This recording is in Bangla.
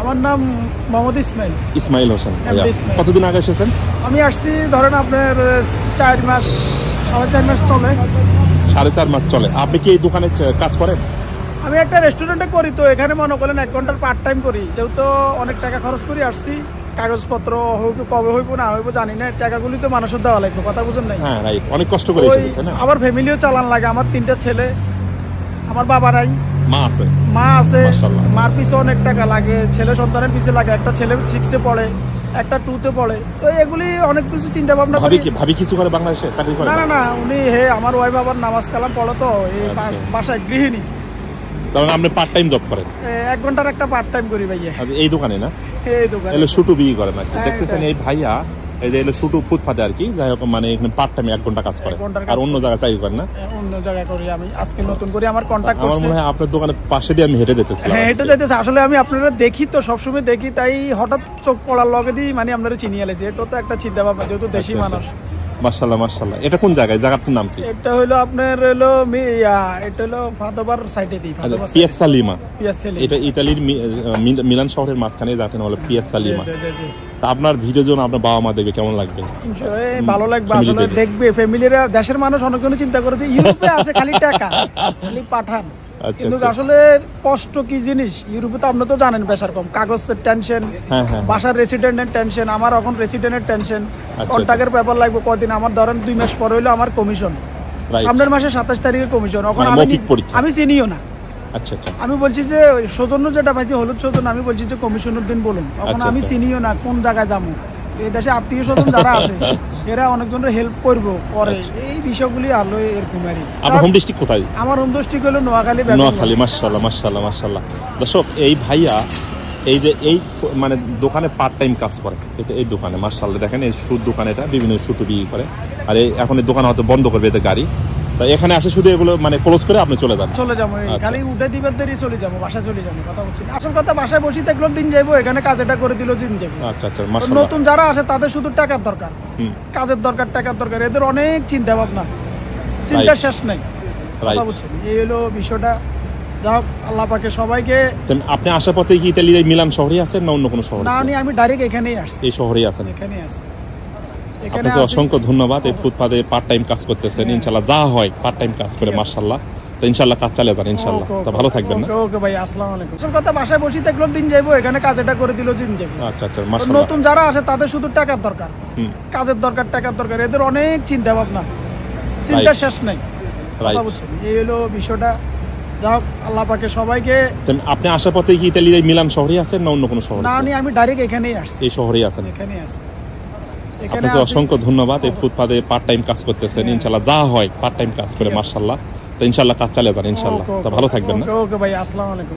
আমার নাম মোহাম্মদ ইসমাইল। ইসমাইল হোসেন। কতদিন আগে এসেছেন? আমি আসছি ধরেন আপনার 4 মাস, 4.5 মাস চলে। 4.5 মাস চলে। আপনি কি এই দোকানে কাজ করেন? আমি একটা রেস্টুরেন্টে করি, তো এখানে মনে করেন 1 ঘন্টার পার্ট টাইম করি। যেহেতু অনেক টাকা খরচ করে আসছি, কাগজপত্র হইব কবে হইব না হইব জানি না, টাকাগুলি তো মানুষের দেওয়া লাগবে, কথা বুঝেন নাই? হ্যাঁ রাইট, অনেক কষ্ট করে এসেছেন তাই না? আমার ফ্যামিলিও চালান লাগে, আমার 3টা ছেলে, আমার বাবা নাই, মা আছে। মা আছে, মার পিছে অনেক টাকা লাগে, ছেলে সন্তানের পিছে লাগে। একটা ছেলে 6-এ পড়ে, একটা 2-তে পড়ে, তো এগুলি অনেক কিছু চিন্তা ভাবনা করি। ভাবি কিছু করে বাংলাদেশে চাকরি করে? না না, উনি আমার ওয়াইফ আবার নামাজ কালাম পড়ে, তো এই বাসায় গৃহিণী। তাহলে আপনি পার্ট টাইম জব করেন? 1 ঘন্টার একটা পার্ট টাইম করি ভাইয়া। এই দোকানে না? এই দোকানে এলো শুটু বিয়ে করেন আর কি। দেখতেছেন এই ভাইয়া, এই যে এলো শুটু ফুটপাতে আর কি, যাই হোক মানে এখানে পার্ট টাইম 1 ঘন্টা কাজ করে, আর অন্য জায়গায় চাকরি করেন না? অন্য জায়গায় করি আমি, আজকে নতুন করে আমার কন্টাক্ট করছে। আমার মনে হয় আপনার দোকানের পাশে দিয়ে আমি হেঁটে যেতেছিলাম। হ্যাঁ, হেঁটে যাইতেছে। আসলে আমি আপনারা দেখি তো, সবসময় দেখি, তাই হঠাৎ চোখ পড়ার লগে দিয়ে মানে আপনারা চিনিয়ে এলেছি। এটা তো একটা চিন্তা ভাবনা, যেহেতু দেশি মানুষ। মাশাআল্লাহ মাশাআল্লাহ। এটা কোন জায়গায়? জায়গাটার নাম কি? এটা হলো আপনার এটা হলো ফাদোবার সাইডে দিই, ফাদোবার পিয়াজ্জা লিমা। পিয়াজ্জা লিমা, এটা ইতালির মিলান শহরের মাঝখানে যাতে বলে পিয়াজ্জা লিমা। তা আপনার ভিডিও যখন আপনার বাবা মা দেখবে কেমন লাগবে? ভালো লাগবে, আসলে দেখবে ফ্যামিলিরা। দেশের মানুষ অনেকজন চিন্তা করে যে ইউরোপে আছে খালি টাকা, খালি পাঠান, কিন্তু আসলে কষ্ট কি জিনিস। ইউরোপে তো আপনি তো জানেন বেশার কম, কাগজের টেনশন, বাসার রেসিডেন্টের টেনশন, আমার এখন রেসিডেন্টের টেনশন, কন্ট্রাক্টের পেপার লাগবে কদিন, আমার ধরেন 2 মাস পর হইলো আমার কমিশন, সামনের মাসে 27 তারিখে কমিশন। এখন আমি চিনিও না। আচ্ছা আচ্ছা, আমি বলছি যে সৌজন্য যেটা পাইছি, হলুদ সৌজন্য, আমি বলছি যে কমিশনের দিন বলুন। এখন আমি চিনিও না কোন জায়গায় যাবো। এই দেশে আত্মীয় স্বজন যারা আছে এরা অনেকজনের হেল্প করবো করে, এই বিষয়গুলি আলো এরকম আর কি। আপনার হোম ডিস্ট্রিক্ট কোথায়? আমার হোম ডিস্ট্রিক্ট হলো নোয়াখালী। নোয়াখালী। মাশাআল্লাহ মাশাআল্লাহ মাশাআল্লাহ। দর্শক, এই ভাইয়া এই যে এই মানে দোকানে পার্ট টাইম কাজ করে, এটা এই দোকানে মাশাআল্লাহ দেখেন, এই সুদ দোকানে এটা বিভিন্ন সুতো বিক্রি করে। আর এখন এই দোকান হয়তো বন্ধ করবে এদের গাড়ি, তাই এখানে আসে শুধু এগুলো মানে ক্লোজ করে আপনি চলে যাবো, খালি উঠে দিবার দেরি চলে যাবো, বাসায় চলে যাবো, কথা বলছি। আসল কথা বাসায় বসে থাকলো দিন যাবো, এখানে কাজটা করে দিল দিন যাবো। আচ্ছা আচ্ছা, মাশাআল্লাহ। নতুন যারা আসে তাদের শুধু টাকার দরকার, কাজের দরকার, টাকার দরকার, এদের অনেক চিন্তা ভাবনা, চিন্তা শেষ নাই, কথা বলছেন। এই হলো বিষয়টা। যাক, আল্লাহ পাকে সবাইকে। আপনি আসার পথে কি ইতালির মিলান শহরে আছেন না অন্য কোনো শহরে? না, আমি ডাইরেক্ট এখানেই আসছি। এই শহরেই আছেন? এখানেই আছি। আপনাকে অসংখ্য ধন্যবাদ। এই ফুটপাতে পার্ট টাইম কাজ করতেছেন, ইনশাআল্লাহ যা হয় পার্ট টাইম কাজ করে, মাশাআল্লাহ। তো ইনশাআল্লাহ কাজ চালিয়ে যান ইনশাআল্লাহ। তো ভালো থাকবেন না? ওকে ভাই, আসসালামু আলাইকুম। আসল কথা বাসায় বসে থাকলো দিন যাবো, এখানে কাজটা করে দিল দিন যাবো। আচ্ছা আচ্ছা, মাশাআল্লাহ। নতুন যারা আসে তাদের শুধু টাকার দরকার, কাজের দরকার, টাকার দরকার, এদের অনেক চিন্তা ভাবনা, চিন্তা শেষ নাই, কথা বলছেন। এই হলো বিষয়টা। যাক, আল্লাহ পাকে সবাইকে। আপনি আসার পথে কি ইতালির মিলান শহরে আছেন না অন্য কোনো শহরে? না, আমি ডাইরেক্ট এখানেই আসছি। এই শহরেই আছেন? এখানেই আছি। আপনাকে অসংখ্য ধন্যবাদ। এই ফুটপাতে পার্ট টাইম কাজ করতেছেন, ইনশাআল্লাহ যা হয় পার্ট টাইম কাজ করে, মাশাআল্লাহ। তো ইনশাআল্লাহ কাজ চালিয়ে যান ইনশাআল্লাহ। তো ভালো থাকবেন না? ওকে ভাই, আসসালামু আলাইকুম।